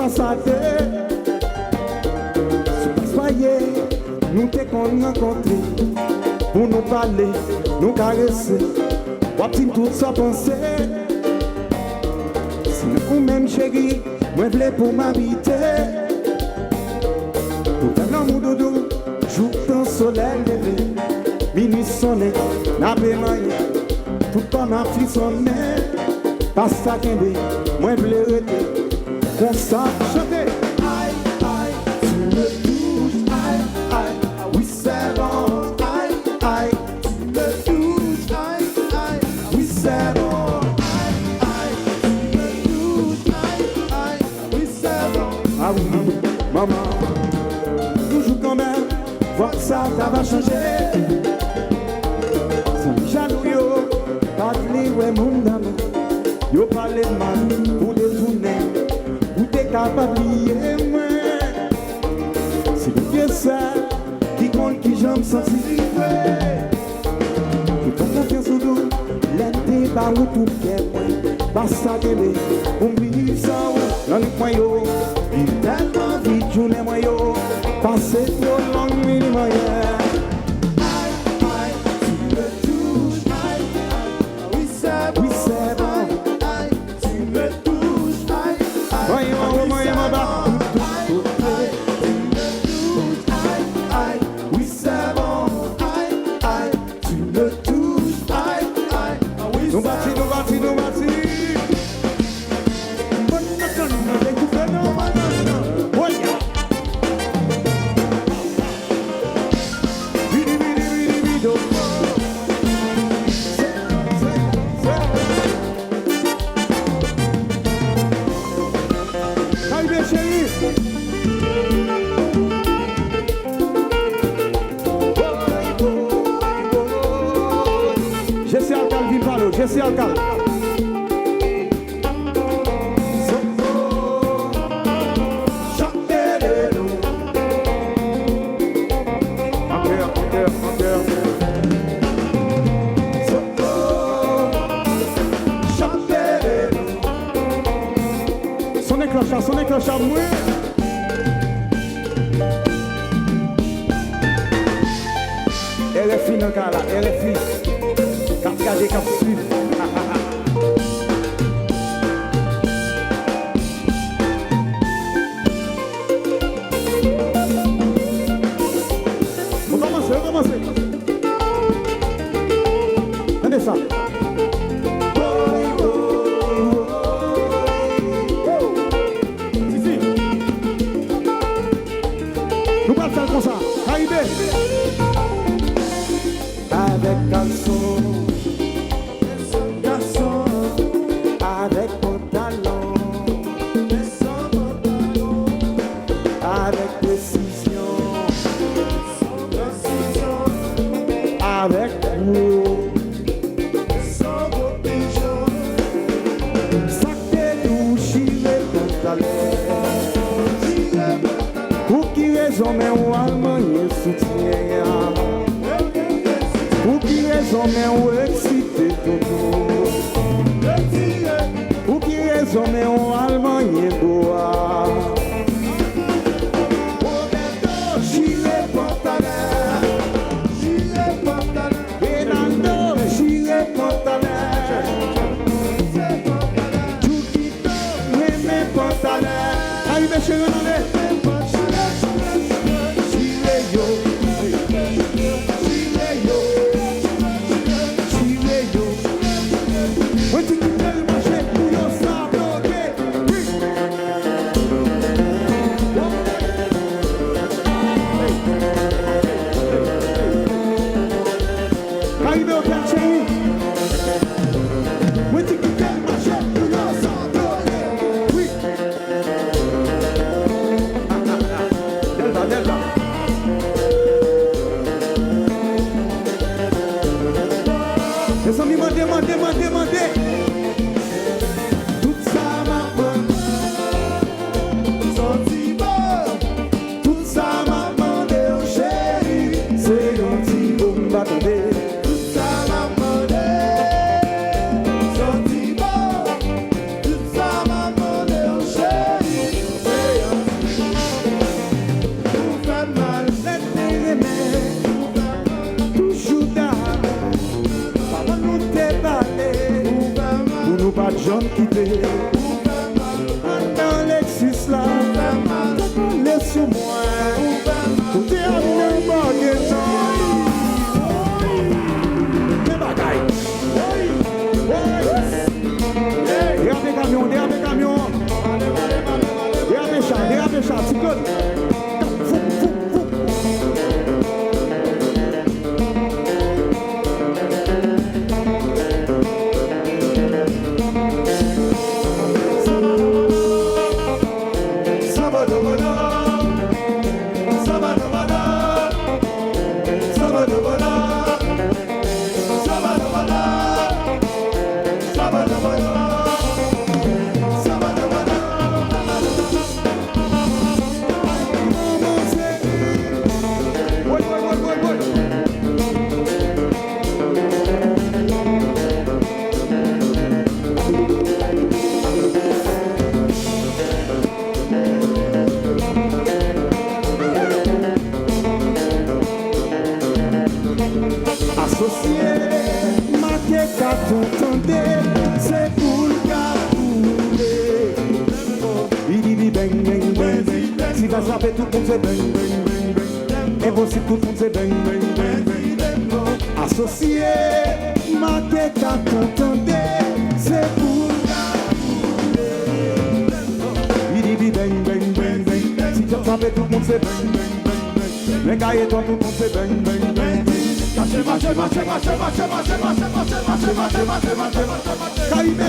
santé. Soyez, nous t'avons rencontré pour nous parler, nous caresser. Waptin tout ça penser. Si nous même chérie, moi voulais pour m'habiter. Tout un amour doudou, jour dans soleil levé. Minuit sonné, n'a pas maillé. Tout comme un fils sonné. Pas ça qu'un bé, moi voulais rester. Comme ça, chanter. Aïe, aïe, tu me touches. Aïe, aïe, oui c'est bon. Aïe, aïe, tu me touches. Aïe, aïe, oui c'est bon. Aïe, aïe, tu me touches. Aïe, aïe, oui c'est bon. Ah oui, maman, toujours quand même, voir ça, ça va changer. C'est jaloux yo, pas de ouais mon amour. Yo parle mal, pour détourner, pour t'es capable d'oublier moi. C'est le vieux seul qui compte qui j'aime sensible. Tout en confiance au dos, l'été par où tout est moi. Basta bébé, on vit sans dans le coin yo. Il tellement vite, journée moi yo. Passer trop long, mini moyen. Je suis alcalde. Son éclochard, moi. Elle est fine encore là, elle est fine. Cap garder, cap suivre. On commence. Regardez ça. Ici. Nous allons faire comme ça. KARIBE. Avec garçon. Avec pantalon, avec précision, avec vous, sans pigeon, sac de douche, gilet pantalon. Pour qui raison, mais on Allemagne soutient. Pour qui raison, mais on excite tout. Pour qui raison, mais on Allemagne bois. Gilet pantalon, Fernando, gilet pantalon. Tout qui tombe, mes pantalons. KARIBE chez Renalé. sans quitter. Dans l'exis là, laisse moi. Tout est à mon bagaille. Des bagailles. Derrière les camions, derrière les camions. Derrière les chats, c'est good. C'est pour le capouler. Il dit bang bang bang bang. Si va frapper tout le monde c'est bang bang bang bang. Impossible tout le monde c'est bang bang bang bang. Associé, marqué qu'à t'entendre. C'est pour le capouler. Il dit bang bang bang bang. Si va frapper tout le monde c'est bang bang bang bang. Les gars et toi tout le monde c'est bang bang bang. KARIBE,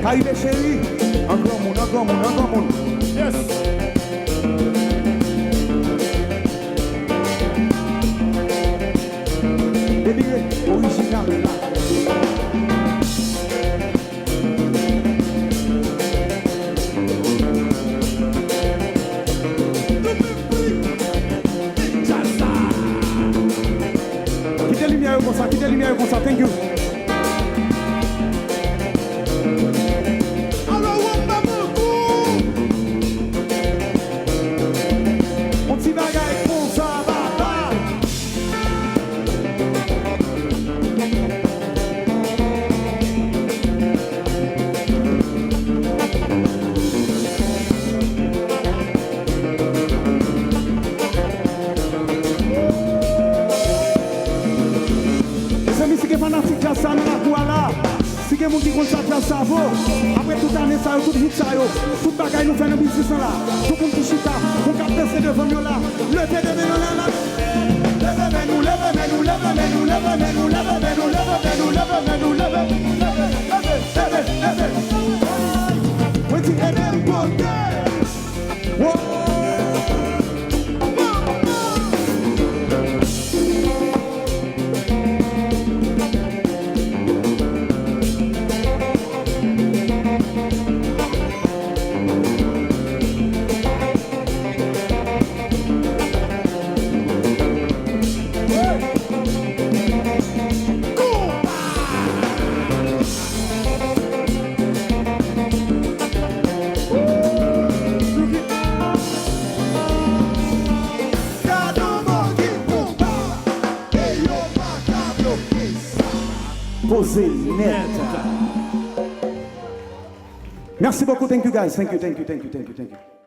KARIBE chérie, un grand monde, un grand monde, un grand monde. Yes. Déliré, original là. Quittez lumière comme ça, quittez lumière comme ça, thank you. Si quelqu'un qui constate ça vaut, après toute année, ça tout vite ça toute bagaille nous fait un business là. Tout le monde qui chita, on capte ces devant nous là. Levez nous là. Levez nous, levez nous, levez nous, levez nous, levez nous, levez nous, levez nous, levez nous, levez posé net. Merci beaucoup, thank you guys, thank you.